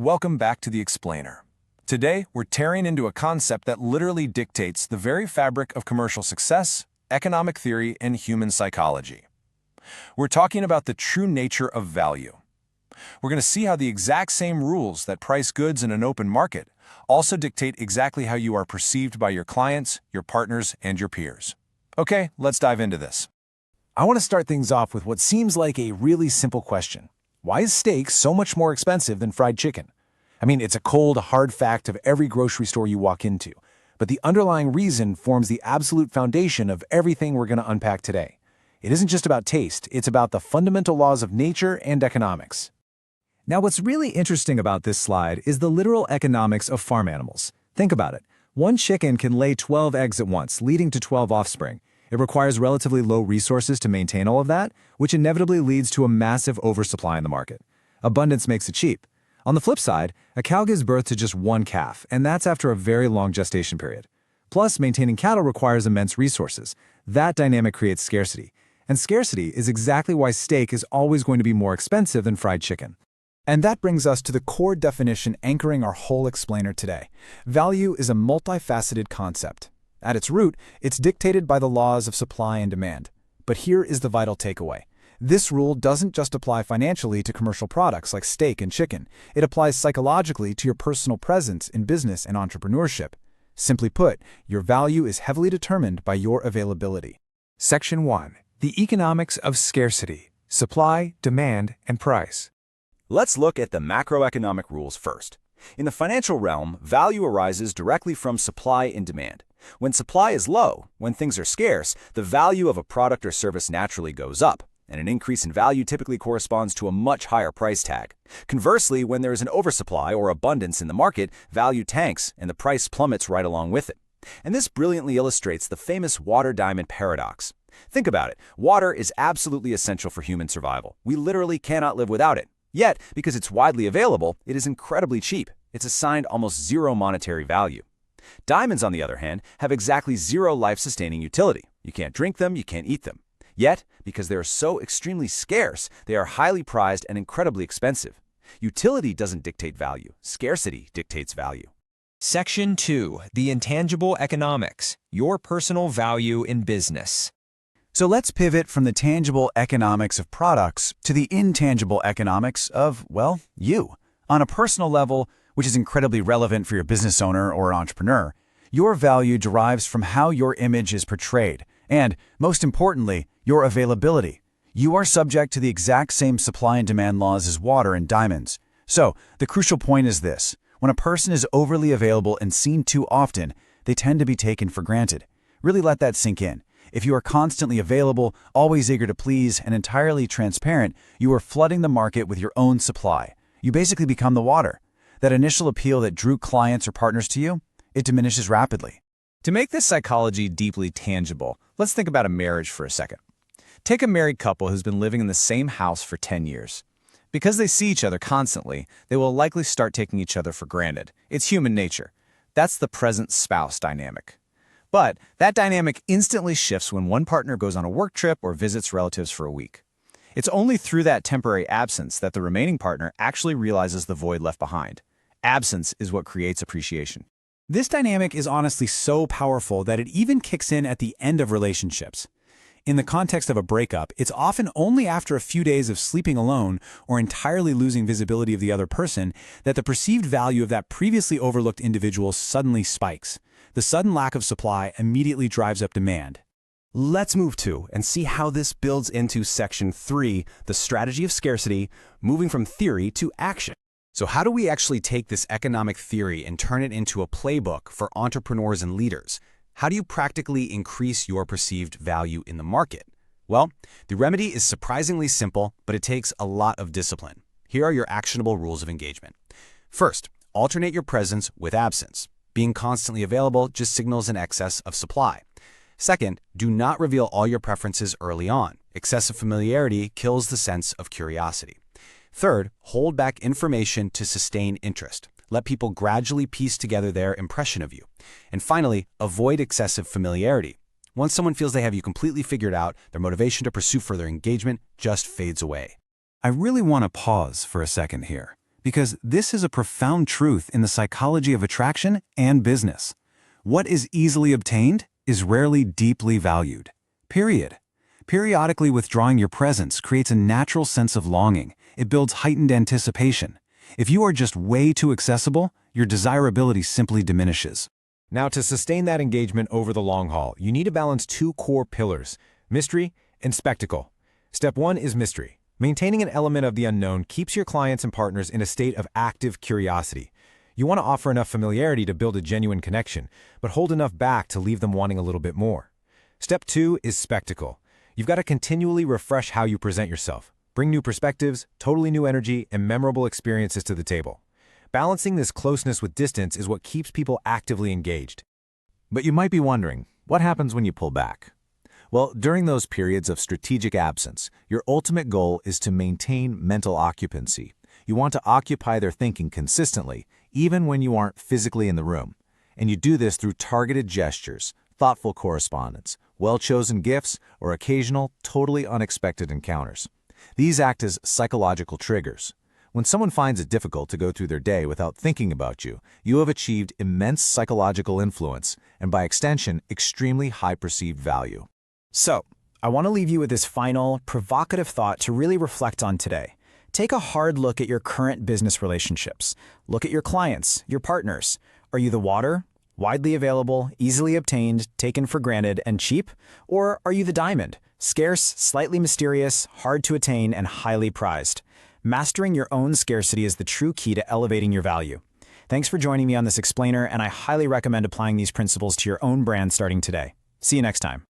Welcome back to The Explainer. Today, we're tearing into a concept that literally dictates the very fabric of commercial success, economic theory, and human psychology. We're talking about the true nature of value. We're going to see how the exact same rules that price goods in an open market also dictate exactly how you are perceived by your clients, your partners, and your peers. Okay, let's dive into this. I want to start things off with what seems like a really simple question. Why is steak so much more expensive than fried chicken? I mean, it's a cold, hard fact of every grocery store you walk into, but the underlying reason forms the absolute foundation of everything we're going to unpack today. It isn't just about taste, it's about the fundamental laws of nature and economics. Now, what's really interesting about this slide is the literal economics of farm animals. Think about it. One chicken can lay 12 eggs at once, leading to 12 offspring. It requires relatively low resources to maintain all of that, which inevitably leads to a massive oversupply in the market. Abundance makes it cheap. On the flip side, a cow gives birth to just one calf, and that's after a very long gestation period. Plus, maintaining cattle requires immense resources. That dynamic creates scarcity. And scarcity is exactly why steak is always going to be more expensive than fried chicken. And that brings us to the core definition anchoring our whole explainer today. Value is a multifaceted concept. At its root, it's dictated by the laws of supply and demand. But here is the vital takeaway. This rule doesn't just apply financially to commercial products like steak and chicken. It applies psychologically to your personal presence in business and entrepreneurship. Simply put, your value is heavily determined by your availability. Section 1. The economics of scarcity, supply, demand, and price. Let's look at the macroeconomic rules first. In the financial realm, value arises directly from supply and demand. When supply is low, when things are scarce, the value of a product or service naturally goes up, and an increase in value typically corresponds to a much higher price tag. Conversely, when there is an oversupply or abundance in the market, value tanks and the price plummets right along with it. And this brilliantly illustrates the famous water-diamond paradox. Think about it. Water is absolutely essential for human survival. We literally cannot live without it. Yet, because it's widely available, it is incredibly cheap. It's assigned almost zero monetary value. Diamonds, on the other hand, have exactly zero life-sustaining utility. You can't drink them, you can't eat them. Yet, because they are so extremely scarce, they are highly prized and incredibly expensive. Utility doesn't dictate value. Scarcity dictates value. Section 2. The intangible economics, your personal value in business. So let's pivot from the tangible economics of products to the intangible economics of, well, you. On a personal level, which is incredibly relevant for your business owner or entrepreneur, your value derives from how your image is portrayed, and, most importantly, your availability. You are subject to the exact same supply and demand laws as water and diamonds. So, the crucial point is this. When a person is overly available and seen too often, they tend to be taken for granted. Really let that sink in. If you are constantly available, always eager to please, and entirely transparent, you are flooding the market with your own supply. You basically become the water. That initial appeal that drew clients or partners to you, it diminishes rapidly. To make this psychology deeply tangible, let's think about a marriage for a second. Take a married couple who's been living in the same house for 10 years. Because they see each other constantly, they will likely start taking each other for granted. It's human nature. That's the present spouse dynamic. But that dynamic instantly shifts when one partner goes on a work trip or visits relatives for a week. It's only through that temporary absence that the remaining partner actually realizes the void left behind. Absence is what creates appreciation. This dynamic is honestly so powerful that it even kicks in at the end of relationships. In the context of a breakup, it's often only after a few days of sleeping alone or entirely losing visibility of the other person that the perceived value of that previously overlooked individual suddenly spikes. The sudden lack of supply immediately drives up demand. Let's move to and see how this builds into Section 3, the strategy of scarcity, moving from theory to action. So how do we actually take this economic theory and turn it into a playbook for entrepreneurs and leaders? How do you practically increase your perceived value in the market? Well, the remedy is surprisingly simple, but it takes a lot of discipline. Here are your actionable rules of engagement. First, alternate your presence with absence. Being constantly available just signals an excess of supply. Second, do not reveal all your preferences early on. Excessive familiarity kills the sense of curiosity. Third, hold back information to sustain interest. Let people gradually piece together their impression of you. And finally, avoid excessive familiarity. Once someone feels they have you completely figured out, their motivation to pursue further engagement just fades away. I really want to pause for a second here, because this is a profound truth in the psychology of attraction and business. What is easily obtained is rarely deeply valued. Period. Periodically withdrawing your presence creates a natural sense of longing. It builds heightened anticipation. If you are just way too accessible, your desirability simply diminishes. Now, to sustain that engagement over the long haul, you need to balance two core pillars: mystery and spectacle. Step 1 is mystery. Maintaining an element of the unknown keeps your clients and partners in a state of active curiosity. You want to offer enough familiarity to build a genuine connection, but hold enough back to leave them wanting a little bit more. Step 2 is spectacle. You've got to continually refresh how you present yourself. Bring new perspectives, totally new energy, and memorable experiences to the table. Balancing this closeness with distance is what keeps people actively engaged. But you might be wondering, what happens when you pull back? Well, during those periods of strategic absence, your ultimate goal is to maintain mental occupancy. You want to occupy their thinking consistently, even when you aren't physically in the room. And you do this through targeted gestures, thoughtful correspondence, well-chosen gifts, or occasional, totally unexpected encounters. These act as psychological triggers. When someone finds it difficult to go through their day without thinking about you, you have achieved immense psychological influence and, by extension, extremely high perceived value. So, I want to leave you with this final, provocative thought to really reflect on today. Take a hard look at your current business relationships. Look at your clients, your partners. Are you the water? Widely available, easily obtained, taken for granted, and cheap? Or are you the diamond? Scarce, slightly mysterious, hard to attain, and highly prized. Mastering your own scarcity is the true key to elevating your value. Thanks for joining me on this explainer, and I highly recommend applying these principles to your own brand starting today. See you next time.